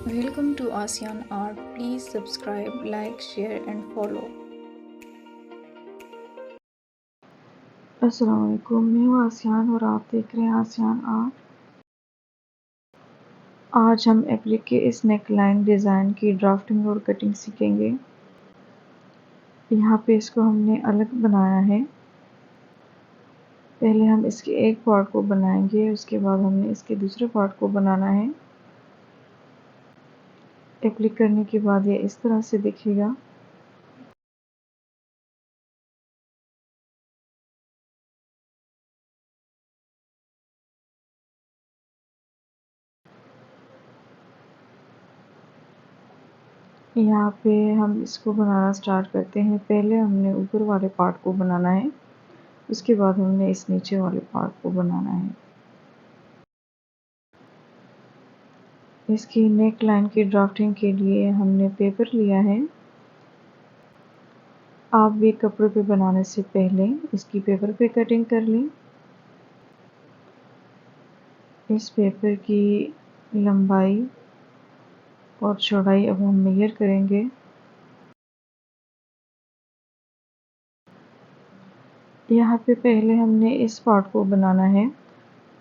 Welcome to ASEAN Art. Please subscribe, like, share, and follow. अस्सलाम वालेकुम, मैं हूँ आसियान और आप देख रहे हैं आसियान आर्ट। आज हम एप्लिक के इस नेक लाइन डिज़ाइन की ड्राफ्टिंग और कटिंग सीखेंगे। यहाँ पे इसको हमने अलग बनाया है। पहले हम इसके एक पार्ट को बनाएंगे, उसके बाद हमने इसके दूसरे पार्ट को बनाना है। एप्लिक करने के बाद ये इस तरह से दिखेगा। यहाँ पे हम इसको बनाना स्टार्ट करते हैं। पहले हमने ऊपर वाले पार्ट को बनाना है, उसके बाद हमने इस नीचे वाले पार्ट को बनाना है। इसकी नेक लाइन की ड्राफ्टिंग के लिए हमने पेपर लिया है। आप भी कपड़े पे बनाने से पहले इसकी पेपर पे कटिंग कर लें। इस पेपर की लंबाई और चौड़ाई अब हम मेजर करेंगे। यहाँ पे पहले हमने इस पार्ट को बनाना है,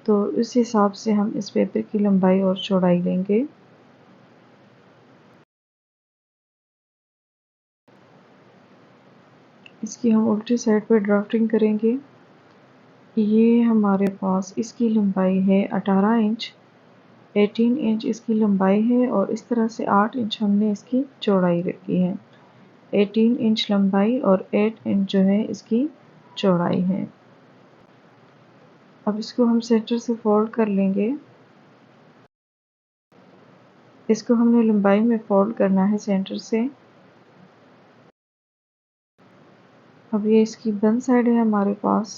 तो उस हिसाब से हम इस पेपर की लंबाई और चौड़ाई लेंगे। इसकी हम उल्टी साइड पे ड्राफ्टिंग करेंगे। ये हमारे पास इसकी लंबाई है 18 इंच, 18 इंच इसकी लंबाई है और इस तरह से 8 इंच हमने इसकी चौड़ाई रखी है। 18 इंच लंबाई और 8 इंच जो है इसकी चौड़ाई है। अब इसको हम सेंटर से फोल्ड कर लेंगे। इसको हमने लंबाई में फोल्ड करना है सेंटर से। अब ये इसकी बंद साइड है हमारे पास,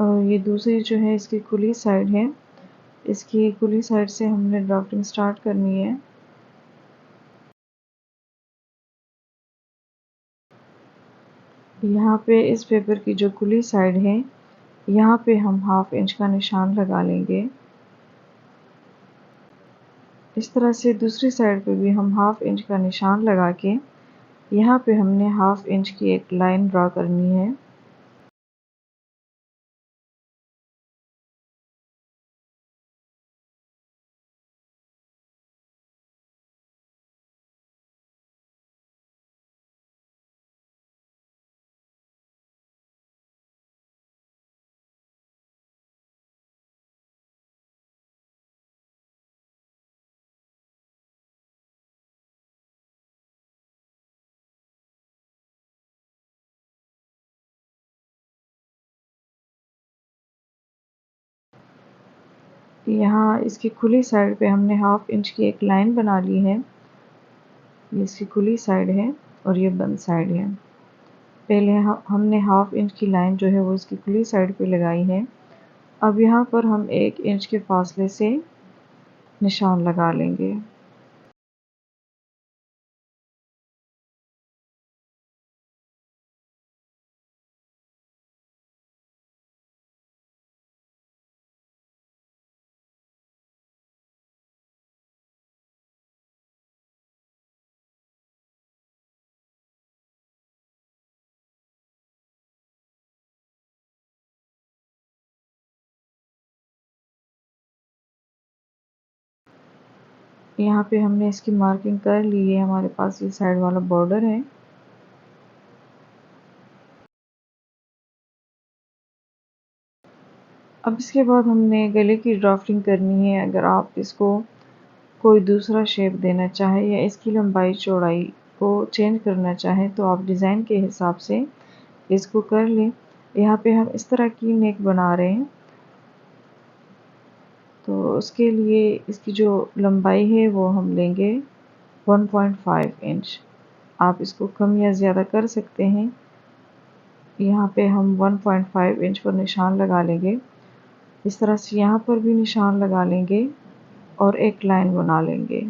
और ये दूसरी जो है इसकी खुली साइड है। इसकी खुली साइड से हमने ड्राफ्टिंग स्टार्ट करनी है। यहाँ पे इस पेपर की जो खुली साइड है, यहाँ पे हम हाफ इंच का निशान लगा लेंगे। इस तरह से दूसरी साइड पे भी हम हाफ इंच का निशान लगा के यहाँ पे हमने हाफ इंच की एक लाइन ड्रा करनी है। यहाँ इसकी खुली साइड पे हमने हाफ इंच की एक लाइन बना ली है। ये इसकी खुली साइड है और ये बंद साइड है। पहले हमने हाफ इंच की लाइन जो है वो इसकी खुली साइड पे लगाई है। अब यहाँ पर हम 1 इंच के फासले से निशान लगा लेंगे। यहाँ पे हमने इसकी मार्किंग कर ली है। हमारे पास ये साइड वाला बॉर्डर है। अब इसके बाद हमने गले की ड्राफ्टिंग करनी है। अगर आप इसको कोई दूसरा शेप देना चाहें या इसकी लंबाई चौड़ाई को चेंज करना चाहें तो आप डिज़ाइन के हिसाब से इसको कर लें। यहाँ पे हम इस तरह की नेक बना रहे हैं, तो उसके लिए इसकी जो लंबाई है वो हम लेंगे 1.5 इंच। आप इसको कम या ज़्यादा कर सकते हैं। यहाँ पे हम 1.5 इंच पर निशान लगा लेंगे। इस तरह से यहाँ पर भी निशान लगा लेंगे और एक लाइन बना लेंगे।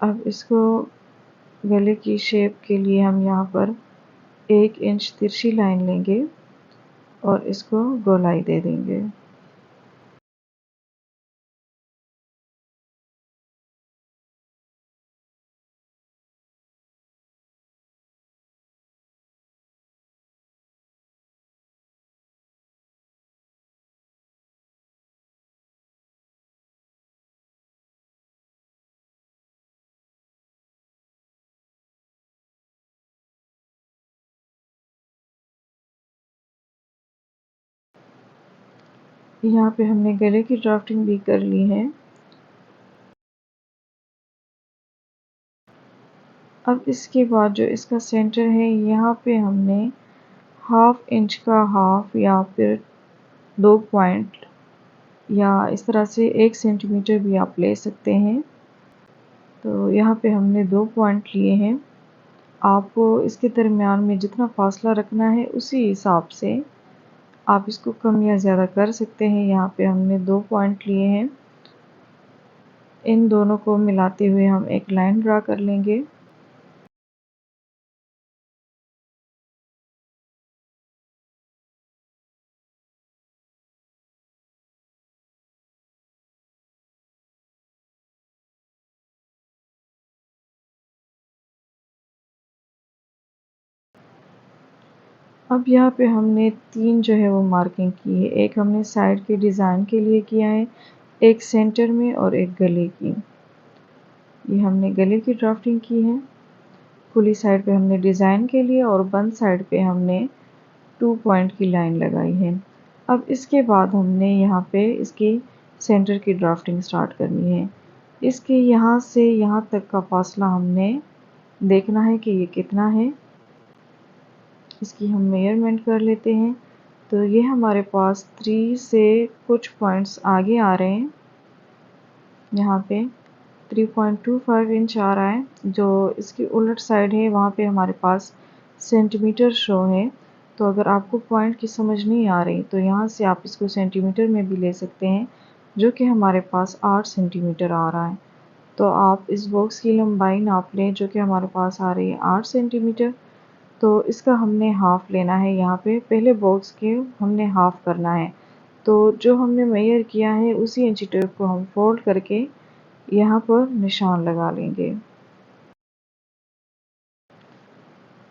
अब इसको गले की शेप के लिए हम यहाँ पर 1 इंच तिरछी लाइन लेंगे और इसको गोलाई दे देंगे। यहाँ पे हमने गले की ड्राफ्टिंग भी कर ली है। अब इसके बाद जो इसका सेंटर है, यहाँ पे हमने 1/2 इंच का हाफ या फिर 2 पॉइंट या इस तरह से 1 सेंटीमीटर भी आप ले सकते हैं। तो यहाँ पे हमने 2 पॉइंट लिए हैं। आपको इसके दरमियान में जितना फासला रखना है उसी हिसाब से आप इसको कम या ज़्यादा कर सकते हैं। यहाँ पे हमने 2 पॉइंट लिए हैं। इन दोनों को मिलाते हुए हम एक लाइन ड्रा कर लेंगे। अब यहाँ पे हमने 3 जो है वो मार्किंग की है। एक हमने साइड के डिज़ाइन के लिए किया है, एक सेंटर में और एक गले की। ये हमने गले की ड्राफ्टिंग की है। खुली साइड पे हमने डिज़ाइन के लिए और बंद साइड पे हमने 2 पॉइंट की लाइन लगाई है। अब इसके बाद हमने यहाँ पे इसकी सेंटर की ड्राफ्टिंग स्टार्ट करनी है। इसके यहाँ से यहाँ तक का फासला हमने देखना है कि ये कितना है। इसकी हम मेजरमेंट कर लेते हैं। तो ये हमारे पास 3 से कुछ पॉइंट्स आगे आ रहे हैं। यहाँ पे 3.25 इंच आ रहा है। जो इसकी उलट साइड है वहाँ पे हमारे पास सेंटीमीटर शो है। तो अगर आपको पॉइंट की समझ नहीं आ रही तो यहाँ से आप इसको सेंटीमीटर में भी ले सकते हैं, जो कि हमारे पास 8 सेंटीमीटर आ रहा है। तो आप इस बॉक्स की लंबाई नाप लें, जो कि हमारे पास आ रही है 8 सेंटीमीटर। तो इसका हमने हाफ लेना है। यहाँ पे पहले बॉक्स के हमने हाफ करना है। तो जो हमने मेजर किया है उसी इंची टेप को हम फोल्ड करके यहाँ पर निशान लगा लेंगे।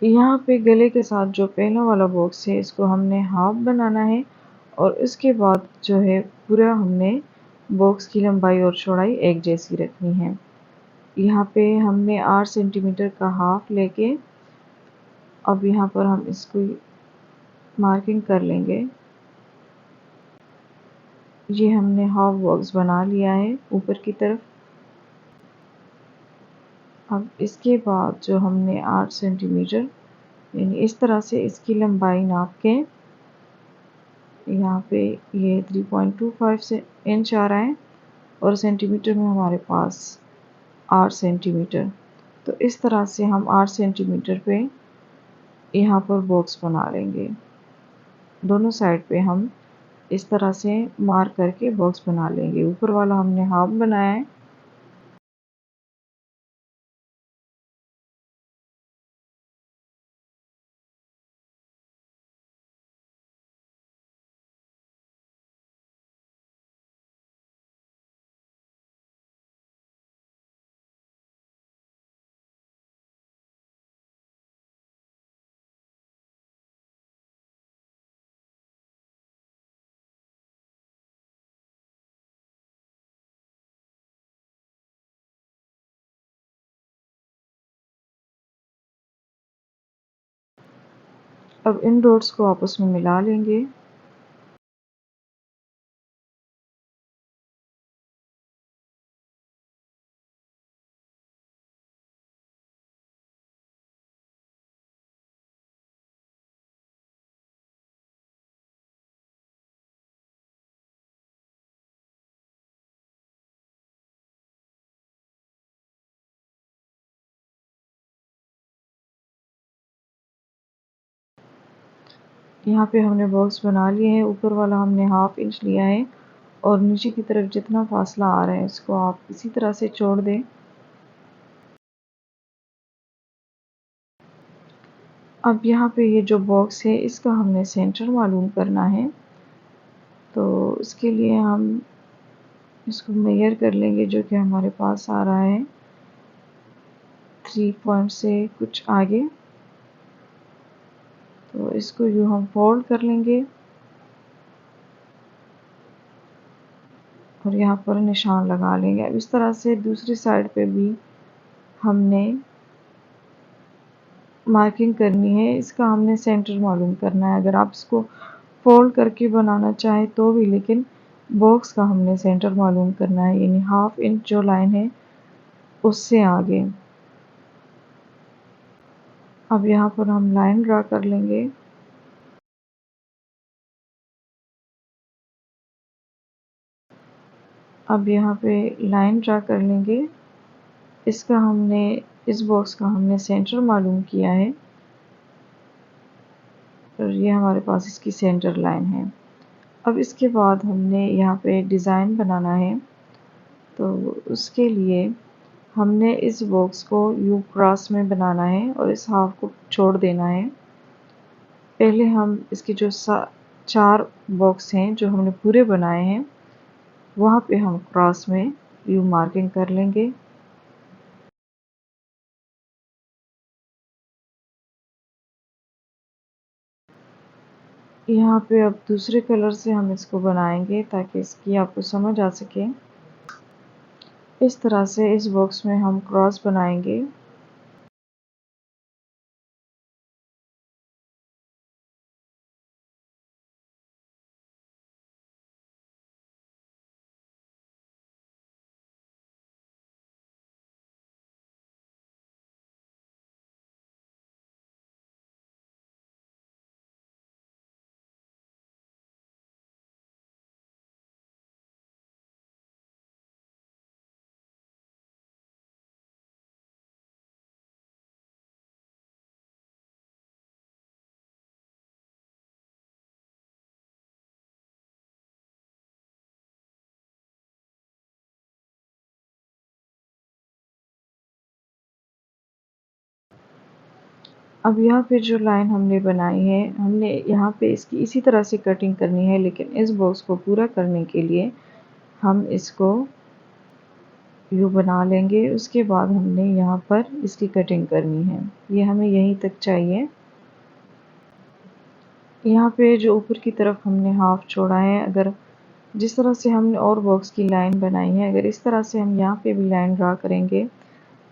यहाँ पे गले के साथ जो पहला वाला बॉक्स है इसको हमने हाफ बनाना है और इसके बाद जो है पूरा हमने बॉक्स की लंबाई और चौड़ाई एक जैसी रखनी है। यहाँ पे हमने 8 सेंटीमीटर का हाफ लेके अब यहाँ पर हम इसको मार्किंग कर लेंगे। ये हमने हाफ बॉक्स बना लिया है ऊपर की तरफ। अब इसके बाद जो हमने 8 सेंटीमीटर यानी इस तरह से इसकी लंबाई नाप के यहाँ पे ये 3.25 से इंच आ रहा है और सेंटीमीटर में हमारे पास 8 सेंटीमीटर। तो इस तरह से हम 8 सेंटीमीटर पे यहाँ पर बॉक्स बना लेंगे। दोनों साइड पे हम इस तरह से मार्क करके बॉक्स बना लेंगे। ऊपर वाला हमने हाफ बनाया है। अब इन डॉट्स को आपस में मिला लेंगे। यहाँ पे हमने बॉक्स बना लिए हैं। ऊपर वाला हमने हाफ इंच लिया है और नीचे की तरफ जितना फासला आ रहा है इसको आप इसी तरह से छोड़ दें। अब यहाँ पे ये जो बॉक्स है इसका हमने सेंटर मालूम करना है, तो इसके लिए हम इसको मेजर कर लेंगे, जो कि हमारे पास आ रहा है 3 पॉइंट से कुछ आगे। तो इसको यूँ हम फोल्ड कर लेंगे और यहाँ पर निशान लगा लेंगे। अब इस तरह से दूसरी साइड पे भी हमने मार्किंग करनी है, इसका हमने सेंटर मालूम करना है। अगर आप इसको फोल्ड करके बनाना चाहें तो भी, लेकिन बॉक्स का हमने सेंटर मालूम करना है, यानी 1/2 इंच जो लाइन है उससे आगे। अब यहाँ पर हम लाइन ड्रा कर लेंगे। अब यहाँ पे लाइन ड्रा कर लेंगे। इसका हमने इस बॉक्स का हमने सेंटर मालूम किया है और ये हमारे पास इसकी सेंटर लाइन है। अब इसके बाद हमने यहाँ पे डिज़ाइन बनाना है, तो उसके लिए हमने इस बॉक्स को यू क्रॉस में बनाना है और इस हाफ को छोड़ देना है। पहले हम इसके जो 4 बॉक्स हैं जो हमने पूरे बनाए हैं, वहाँ पे हम क्रॉस में यू मार्किंग कर लेंगे। यहाँ पे अब दूसरे कलर से हम इसको बनाएंगे ताकि इसकी आपको समझ आ सके। इस तरह से इस बॉक्स में हम क्रॉस बनाएंगे। अब यहाँ पे जो लाइन हमने बनाई है, हमने यहाँ पे इसकी इसी तरह से कटिंग करनी है, लेकिन इस बॉक्स को पूरा करने के लिए हम इसको यू बना लेंगे। उसके बाद हमने यहाँ पर इसकी कटिंग करनी है। ये हमें यहीं तक चाहिए। यहाँ पे जो ऊपर की तरफ हमने हाफ छोड़ा है, अगर जिस तरह से हमने और बॉक्स की लाइन बनाई है, अगर इस तरह से हम यहाँ पे भी लाइन ड्रा करेंगे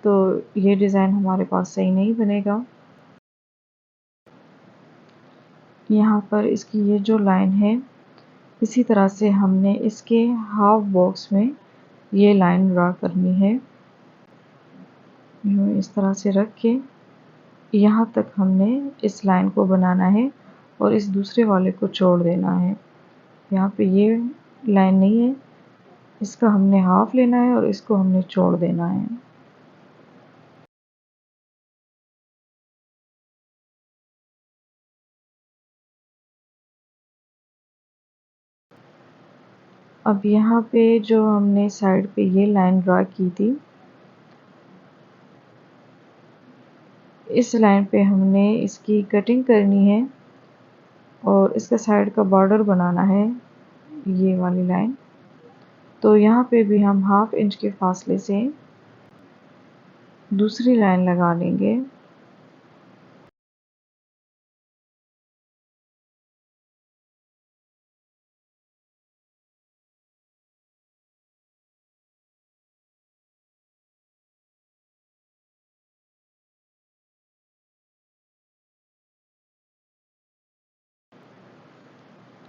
तो ये डिज़ाइन हमारे पास सही नहीं बनेगा। यहाँ पर इसकी ये जो लाइन है, इसी तरह से हमने इसके हाफ बॉक्स में ये लाइन ड्रा करनी है। यूँ इस तरह से रख के यहाँ तक हमने इस लाइन को बनाना है और इस दूसरे वाले को छोड़ देना है। यहाँ पे ये लाइन नहीं है, इसका हमने हाफ लेना है और इसको हमने छोड़ देना है। अब यहाँ पे जो हमने साइड पे ये लाइन ड्रा की थी, इस लाइन पे हमने इसकी कटिंग करनी है और इसका साइड का बॉर्डर बनाना है, ये वाली लाइन। तो यहाँ पे भी हम 1/2 इंच के फासले से दूसरी लाइन लगा लेंगे।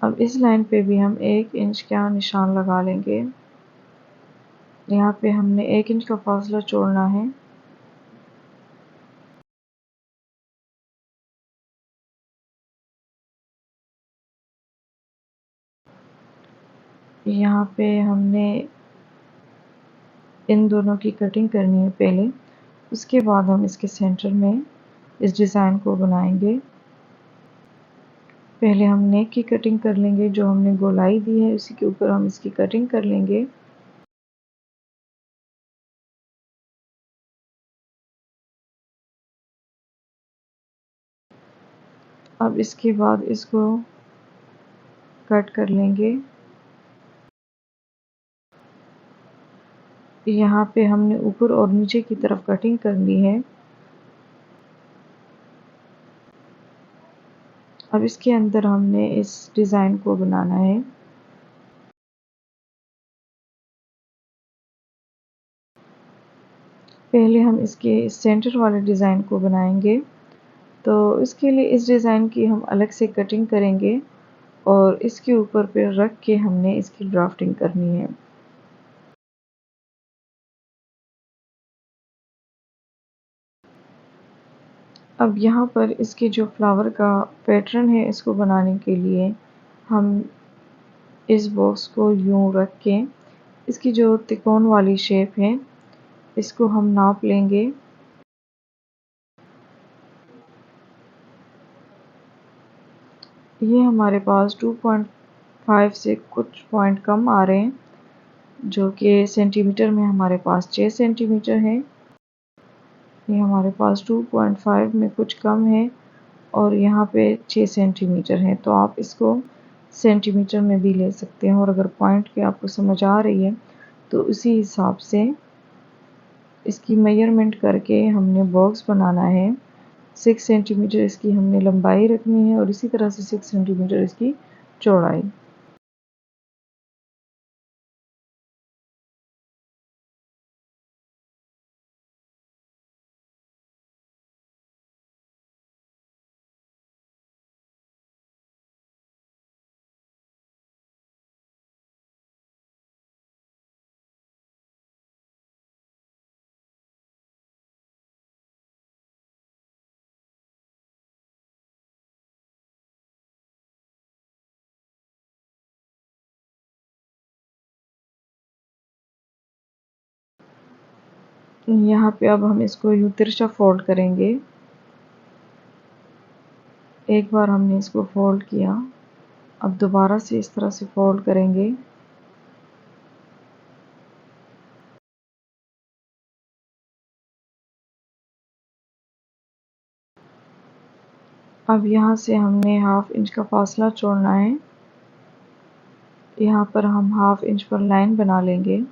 अब इस लाइन पे भी हम 1 इंच का निशान लगा लेंगे। यहाँ पे हमने 1 इंच का फासला छोड़ना है। यहाँ पे हमने इन दोनों की कटिंग करनी है पहले, उसके बाद हम इसके सेंटर में इस डिज़ाइन को बनाएंगे। पहले हम नेक की कटिंग कर लेंगे, जो हमने गोलाई दी है उसी के ऊपर हम इसकी कटिंग कर लेंगे। अब इसके बाद इसको कट कर लेंगे। यहाँ पे हमने ऊपर और नीचे की तरफ कटिंग करनी है। अब इसके अंदर हमने इस डिज़ाइन को बनाना है। पहले हम इसके सेंटर वाले डिज़ाइन को बनाएंगे, तो इसके लिए इस डिज़ाइन की हम अलग से कटिंग करेंगे और इसके ऊपर पे रख के हमने इसकी ड्राफ्टिंग करनी है। अब यहाँ पर इसके जो फ्लावर का पैटर्न है, इसको बनाने के लिए हम इस बॉक्स को यूं रख के इसकी जो तिकोन वाली शेप है, इसको हम नाप लेंगे। ये हमारे पास 2.5 से कुछ पॉइंट कम आ रहे हैं, जो कि सेंटीमीटर में हमारे पास 6 सेंटीमीटर है। ये हमारे पास 2.5 में कुछ कम है और यहाँ पे 6 सेंटीमीटर है, तो आप इसको सेंटीमीटर में भी ले सकते हैं। और अगर पॉइंट की आपको समझ आ रही है तो उसी हिसाब से इसकी मेजरमेंट करके हमने बॉक्स बनाना है। 6 सेंटीमीटर इसकी हमने लंबाई रखनी है और इसी तरह से 6 सेंटीमीटर इसकी चौड़ाई। यहाँ पे अब हम इसको यूं तिरछा फोल्ड करेंगे। एक बार हमने इसको फोल्ड किया, अब दोबारा से इस तरह से फोल्ड करेंगे। अब यहाँ से हमने ½ इंच का फासला छोड़ना है। यहाँ पर हम ½ इंच पर लाइन बना लेंगे।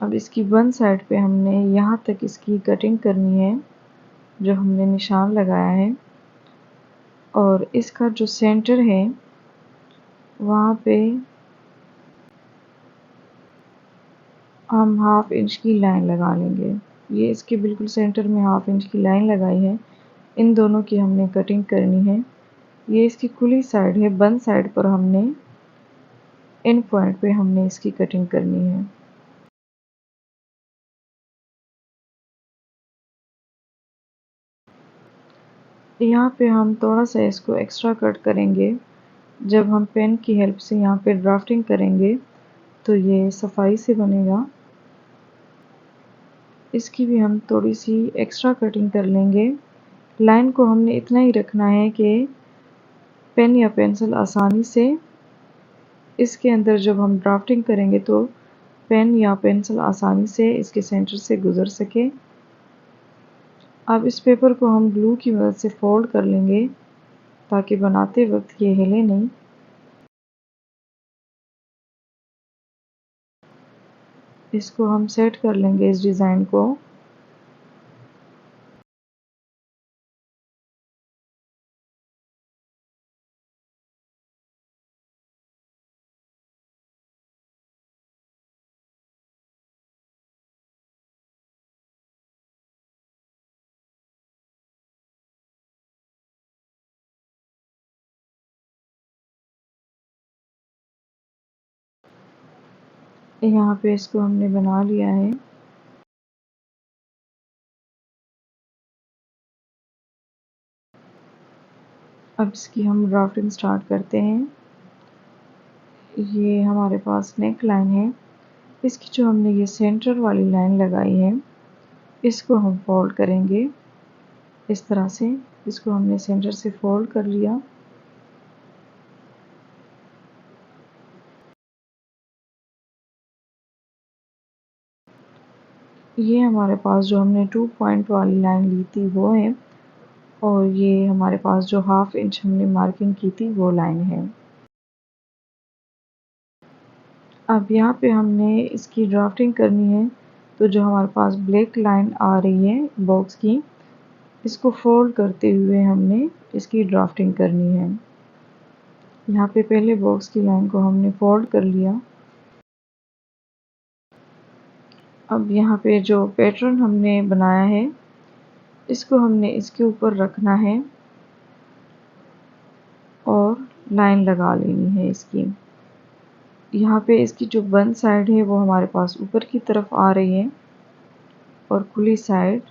अब इसकी वन साइड पे हमने यहाँ तक इसकी कटिंग करनी है, जो हमने निशान लगाया है। और इसका जो सेंटर है वहाँ पे हम ½ इंच की लाइन लगा लेंगे। ये इसके बिल्कुल सेंटर में ½ इंच की लाइन लगाई है। इन दोनों की हमने कटिंग करनी है। ये इसकी खुली साइड है, बंद साइड पर हमने इन पॉइंट पे हमने इसकी कटिंग करनी है। यहाँ पे हम थोड़ा सा इसको एक्स्ट्रा कट करेंगे। जब हम पेन की हेल्प से यहाँ पे ड्राफ्टिंग करेंगे तो ये सफाई से बनेगा। इसकी भी हम थोड़ी सी एक्स्ट्रा कटिंग कर लेंगे। लाइन को हमने इतना ही रखना है कि पेन या पेंसिल आसानी से इसके अंदर जब हम ड्राफ्टिंग करेंगे तो पेन या पेंसिल आसानी से इसके सेंटर से गुजर सके। अब इस पेपर को हम ग्लू की मदद से फोल्ड कर लेंगे ताकि बनाते वक्त ये हिले नहीं। इसको हम सेट कर लेंगे इस डिज़ाइन को। यहाँ पे इसको हमने बना लिया है। अब इसकी हम ड्राफ्टिंग स्टार्ट करते हैं। ये हमारे पास नेक लाइन है। इसकी जो हमने ये सेंटर वाली लाइन लगाई है, इसको हम फोल्ड करेंगे इस तरह से। इसको हमने सेंटर से फोल्ड कर लिया। ये हमारे पास जो हमने 2 पॉइंट वाली लाइन ली थी वो है, और ये हमारे पास जो 1/2 इंच हमने मार्किंग की थी वो लाइन है। अब यहाँ पे हमने इसकी ड्राफ्टिंग करनी है, तो जो हमारे पास ब्लैक लाइन आ रही है बॉक्स की, इसको फोल्ड करते हुए हमने इसकी ड्राफ्टिंग करनी है। यहाँ पे पहले बॉक्स की लाइन को हमने फोल्ड कर लिया। अब यहाँ पे जो पैटर्न हमने बनाया है, इसको हमने इसके ऊपर रखना है और लाइन लगा लेनी है इसकी। यहाँ पे इसकी जो बंद साइड है वो हमारे पास ऊपर की तरफ आ रही है और खुली साइड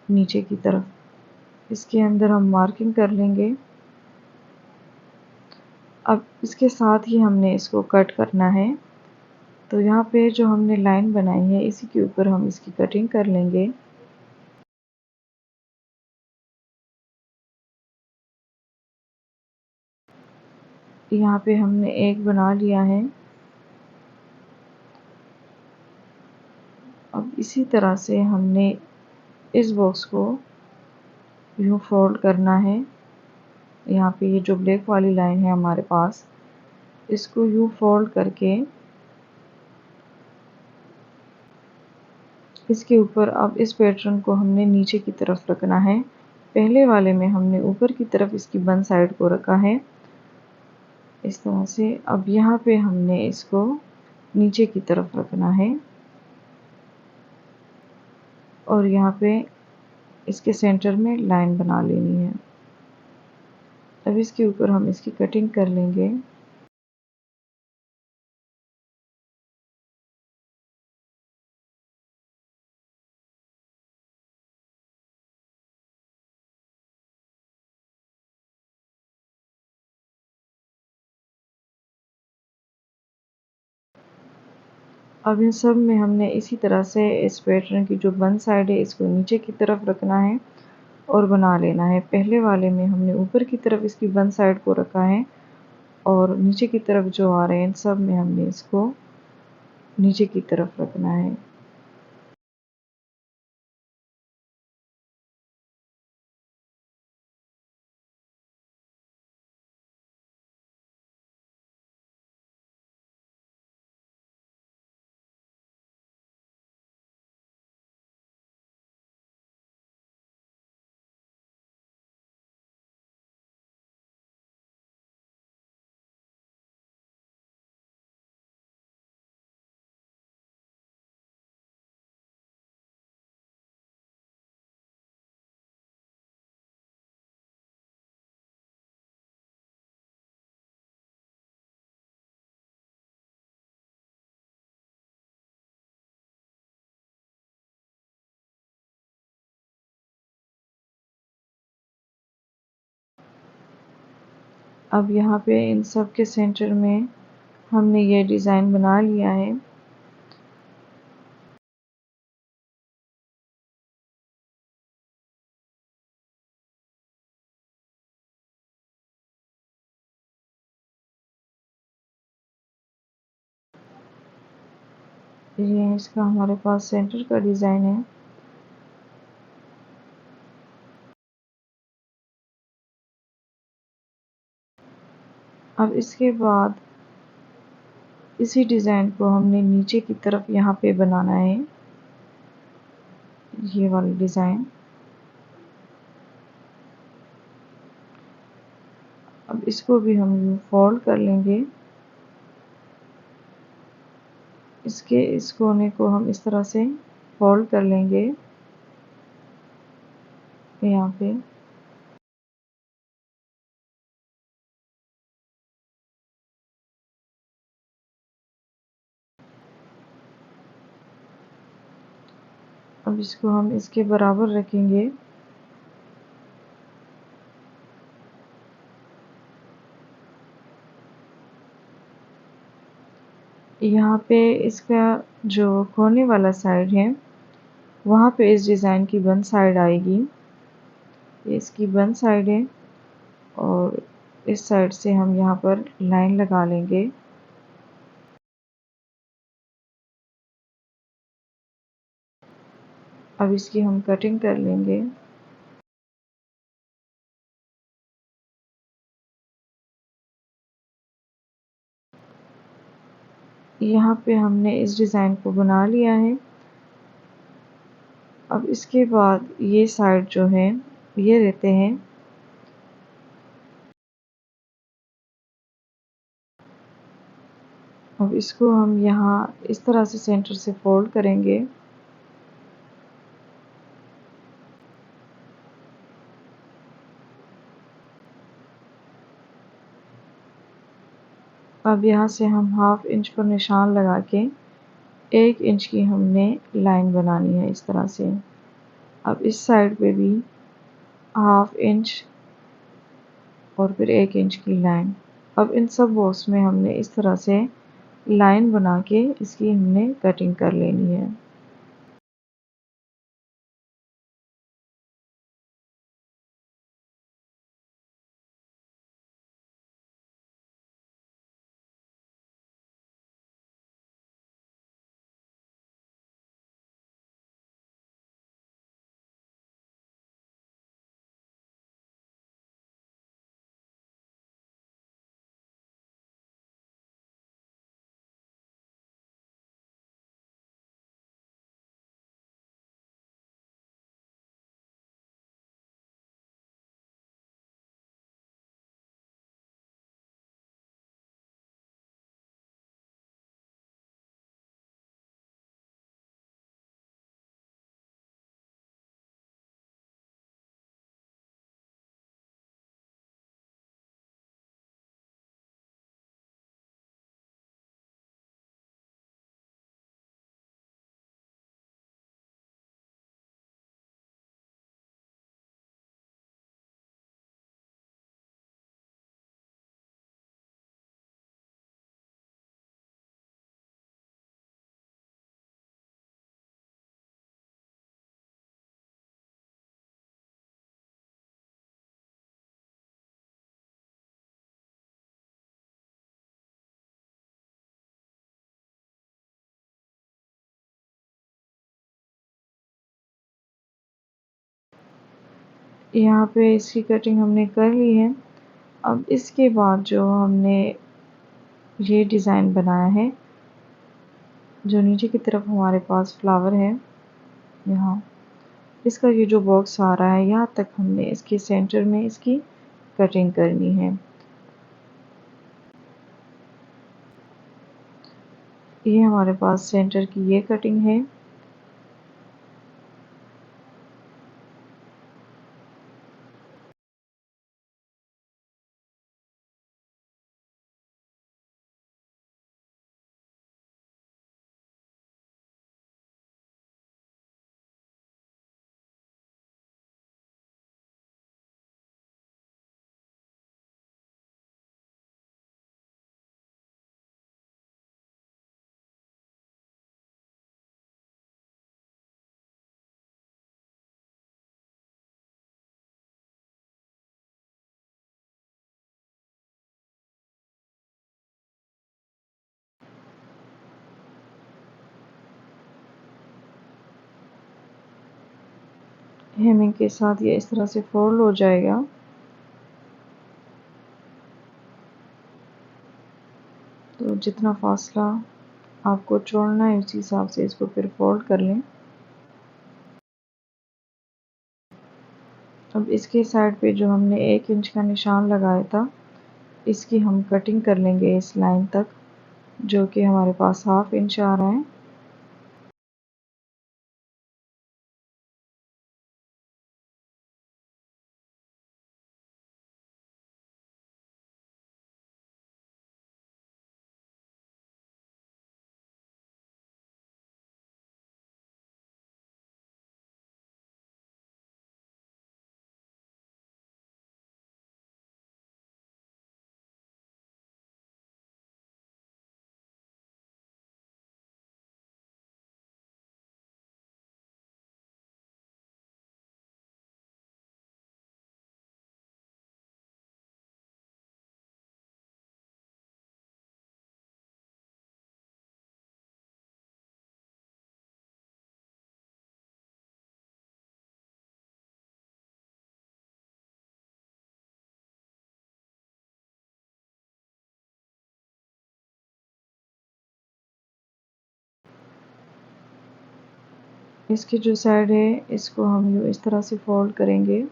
नीचे की तरफ। इसके अंदर हम मार्किंग कर लेंगे। अब इसके साथ ही हमने इसको कट करना है, तो यहाँ पे जो हमने लाइन बनाई है इसी के ऊपर हम इसकी कटिंग कर लेंगे। यहाँ पे हमने एक बना लिया है। अब इसी तरह से हमने इस बॉक्स को यूँ फोल्ड करना है। यहाँ पे ये जो ब्लैक वाली लाइन है हमारे पास, इसको यूँ फोल्ड करके इसके ऊपर अब इस पैटर्न को हमने नीचे की तरफ रखना है। पहले वाले में हमने ऊपर की तरफ इसकी बंद साइड को रखा है इस तरह से। अब यहाँ पे हमने इसको नीचे की तरफ रखना है और यहाँ पे इसके सेंटर में लाइन बना लेनी है। अब इसके ऊपर हम इसकी कटिंग कर लेंगे। अब इन सब में हमने इसी तरह से इस पैटर्न की जो बंद साइड है इसको नीचे की तरफ रखना है और बना लेना है। पहले वाले में हमने ऊपर की तरफ इसकी बंद साइड को रखा है और नीचे की तरफ जो आ रहे हैं इन सब में हमने इसको नीचे की तरफ रखना है। अब यहाँ पे इन सब के सेंटर में हमने ये डिज़ाइन बना लिया है। ये इसका हमारे पास सेंटर का डिज़ाइन है। अब इसके बाद इसी डिज़ाइन को हमने नीचे की तरफ यहाँ पे बनाना है, ये वाला डिज़ाइन। अब इसको भी हम फोल्ड कर लेंगे। इसके इस कोने को हम इस तरह से फोल्ड कर लेंगे यहाँ पे। अब इसको हम इसके बराबर रखेंगे। यहाँ पे इसका जो कोने वाला साइड है वहाँ पे इस डिज़ाइन की बंद साइड आएगी। ये इसकी बंद साइड है और इस साइड से हम यहाँ पर लाइन लगा लेंगे। अब इसकी हम कटिंग कर लेंगे। यहाँ पे हमने इस डिज़ाइन को बना लिया है। अब इसके बाद ये साइड जो है ये रहते हैं। अब इसको हम यहाँ इस तरह से सेंटर से फोल्ड करेंगे। अब यहाँ से हम हाफ इंच पर निशान लगा के 1 इंच की हमने लाइन बनानी है इस तरह से। अब इस साइड पे भी हाफ इंच और फिर 1 इंच की लाइन। अब इन सब बॉक्स में हमने इस तरह से लाइन बना के इसकी हमने कटिंग कर लेनी है। यहाँ पे इसकी कटिंग हमने कर ली है। अब इसके बाद जो हमने ये डिज़ाइन बनाया है, जो नीचे की तरफ हमारे पास फ्लावर है, यहाँ इसका ये जो बॉक्स आ रहा है यहाँ तक हमने इसके सेंटर में इसकी कटिंग करनी है। ये हमारे पास सेंटर की ये कटिंग है। हेमिंग के साथ ये इस तरह से फोल्ड हो जाएगा। तो जितना फासला आपको छोड़ना है उसी हिसाब से इसको फिर फोल्ड कर लें। अब इसके साइड पे जो हमने 1 इंच का निशान लगाया था, इसकी हम कटिंग कर लेंगे इस लाइन तक, जो कि हमारे पास हाफ इंच आ रहा है। इसकी जो साइड है इसको हम यूँ इस तरह से फोल्ड करेंगे।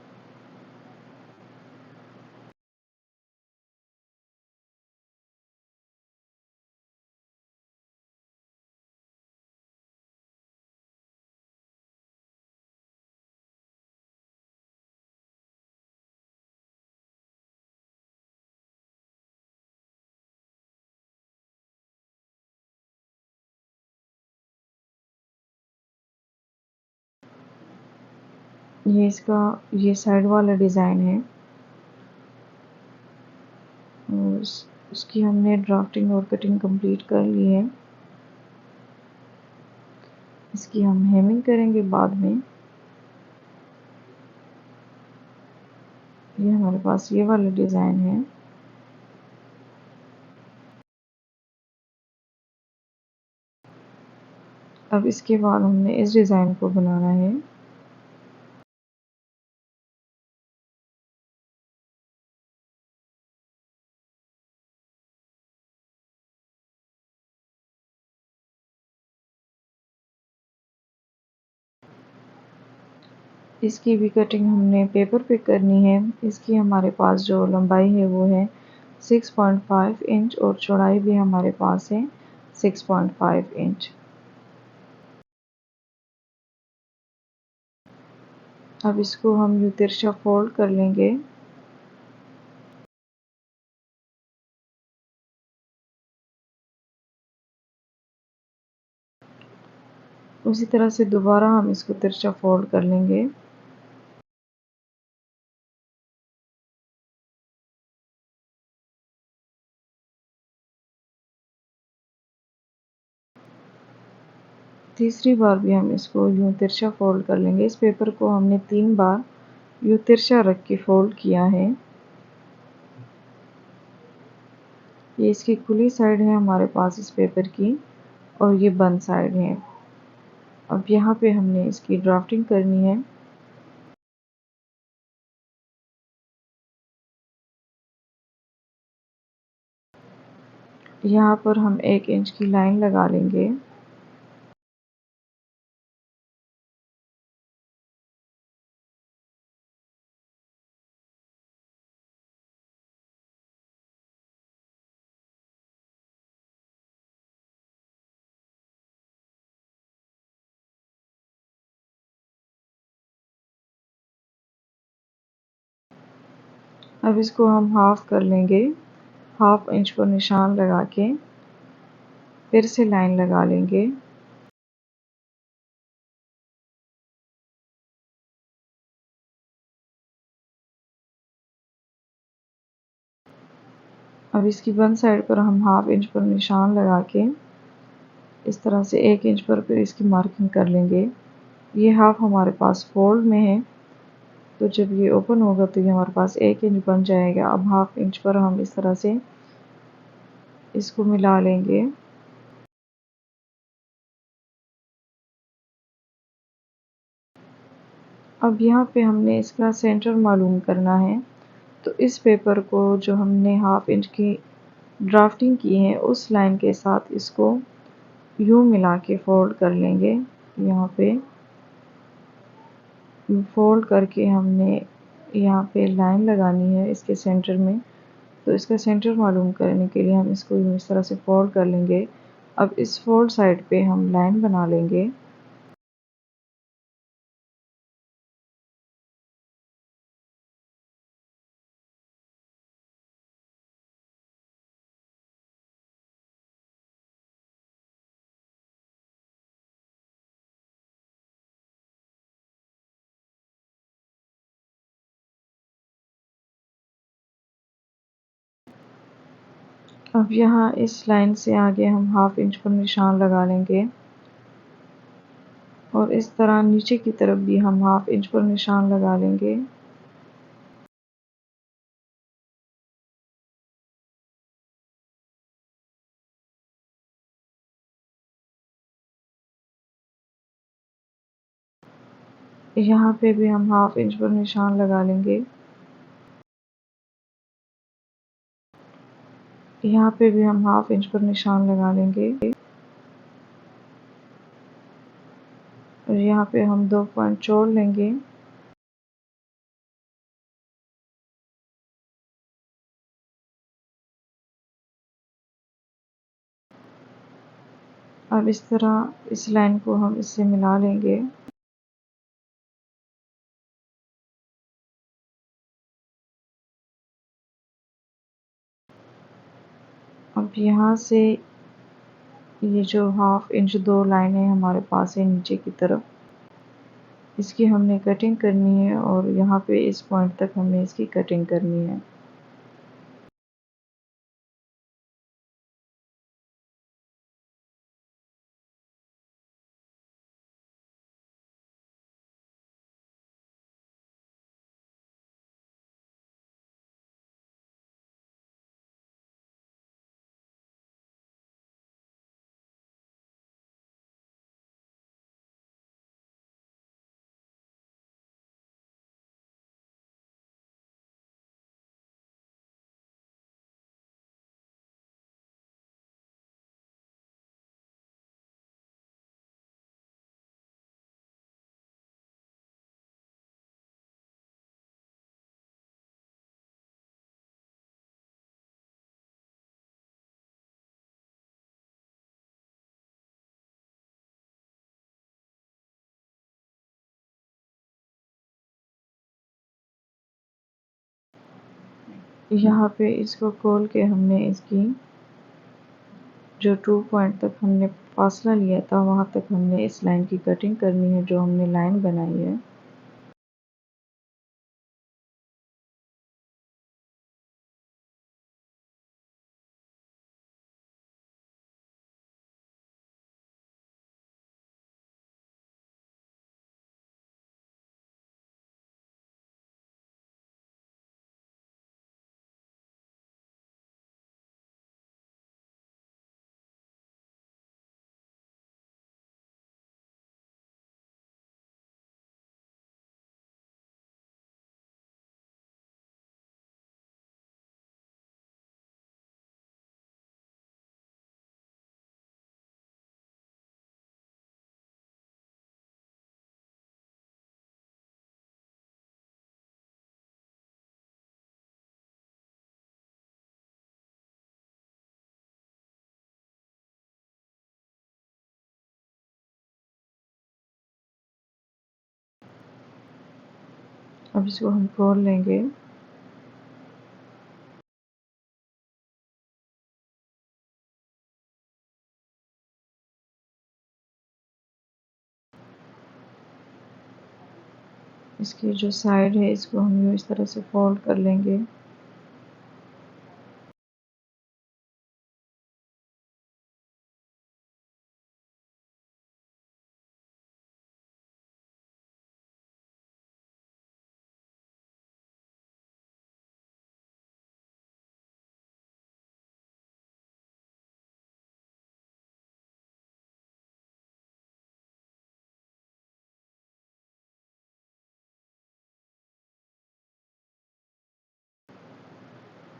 ये इसका ये साइड वाला डिज़ाइन है और उसकी हमने ड्राफ्टिंग और कटिंग कंप्लीट कर ली है। इसकी हम हेमिंग करेंगे बाद में। ये हमारे पास ये वाला डिज़ाइन है। अब इसके बाद हमने इस डिज़ाइन को बनाना है। इसकी भी कटिंग हमने पेपर पे करनी है। इसकी हमारे पास जो लंबाई है वो है 6.5 इंच और चौड़ाई भी हमारे पास है 6.5 इंच। अब इसको हम यूँ तिरछा फोल्ड कर लेंगे। उसी तरह से दोबारा हम इसको तिरछा फोल्ड कर लेंगे। तीसरी बार भी हम इसको यूँ तिरछा फोल्ड कर लेंगे। इस पेपर को हमने 3 बार यूँ तिरछा रख के फोल्ड किया है। ये इसकी खुली साइड है हमारे पास इस पेपर की और ये बंद साइड है। अब यहाँ पे हमने इसकी ड्राफ्टिंग करनी है। यहाँ पर हम 1 इंच की लाइन लगा लेंगे। अब इसको हम हाफ कर लेंगे। हाफ इंच पर निशान लगा के फिर से लाइन लगा लेंगे। अब इसकी बंद साइड पर हम हाफ इंच पर निशान लगा के इस तरह से 1 इंच पर फिर इसकी मार्किंग कर लेंगे। ये हाफ हमारे पास फोल्ड में है तो जब ये ओपन होगा तो ये हमारे पास 1 इंच बन जाएगा। अब हाफ इंच पर हम इस तरह से इसको मिला लेंगे। अब यहाँ पे हमने इसका सेंटर मालूम करना है तो इस पेपर को जो हमने हाफ इंच की ड्राफ्टिंग की है उस लाइन के साथ इसको यूँ मिला के फोल्ड कर लेंगे। यहाँ पे फोल्ड करके हमने यहाँ पे लाइन लगानी है इसके सेंटर में। तो इसका सेंटर मालूम करने के लिए हम इसको यूँ इस तरह से फोल्ड कर लेंगे। अब इस फोल्ड साइड पे हम लाइन बना लेंगे। अब यहाँ इस लाइन से आगे हम हाफ इंच पर निशान लगा लेंगे और इस तरह नीचे की तरफ भी हम हाफ इंच पर निशान लगा लेंगे। यहाँ पे भी हम हाफ इंच पर निशान लगा लेंगे। यहाँ पे भी हम हाफ इंच पर निशान लगा लेंगे और यहाँ यहाँ पे हम 2 पॉइंट जोड़ लेंगे। अब इस तरह इस लाइन को हम इससे मिला लेंगे। अब यहाँ से ये जो 1/2 इंच 2 लाइनें हमारे पास है नीचे की तरफ, इसकी हमने कटिंग करनी है और यहाँ पे इस पॉइंट तक हमने इसकी कटिंग करनी है। यहाँ पे इसको खोल के हमने इसकी जो 2 पॉइंट तक हमने फासला लिया था वहाँ तक हमने इस लाइन की कटिंग करनी है जो हमने लाइन बनाई है। अब इसको हम खोल लेंगे। इसकी जो साइड है इसको हम यूँ इस तरह से फोल्ड कर लेंगे।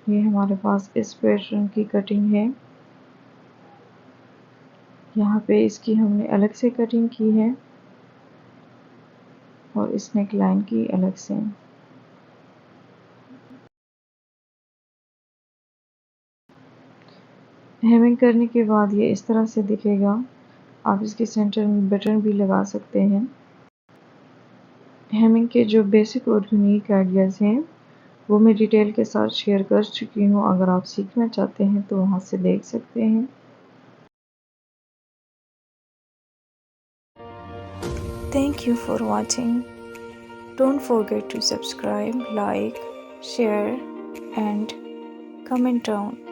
ये हमारे पास इस पैटर्न की कटिंग है। यहाँ पे इसकी हमने अलग से कटिंग की है और इस नेक लाइन की अलग से। हेमिंग करने के बाद ये इस तरह से दिखेगा। आप इसके सेंटर में बटन भी लगा सकते हैं। हेमिंग के जो बेसिक और यूनिक आइडियाज़ हैं वो मैं डिटेल के साथ शेयर कर चुकी हूँ। अगर आप सीखना चाहते हैं तो वहाँ से देख सकते हैं। Thank you for watching. Don't forget to subscribe, like, share and comment down.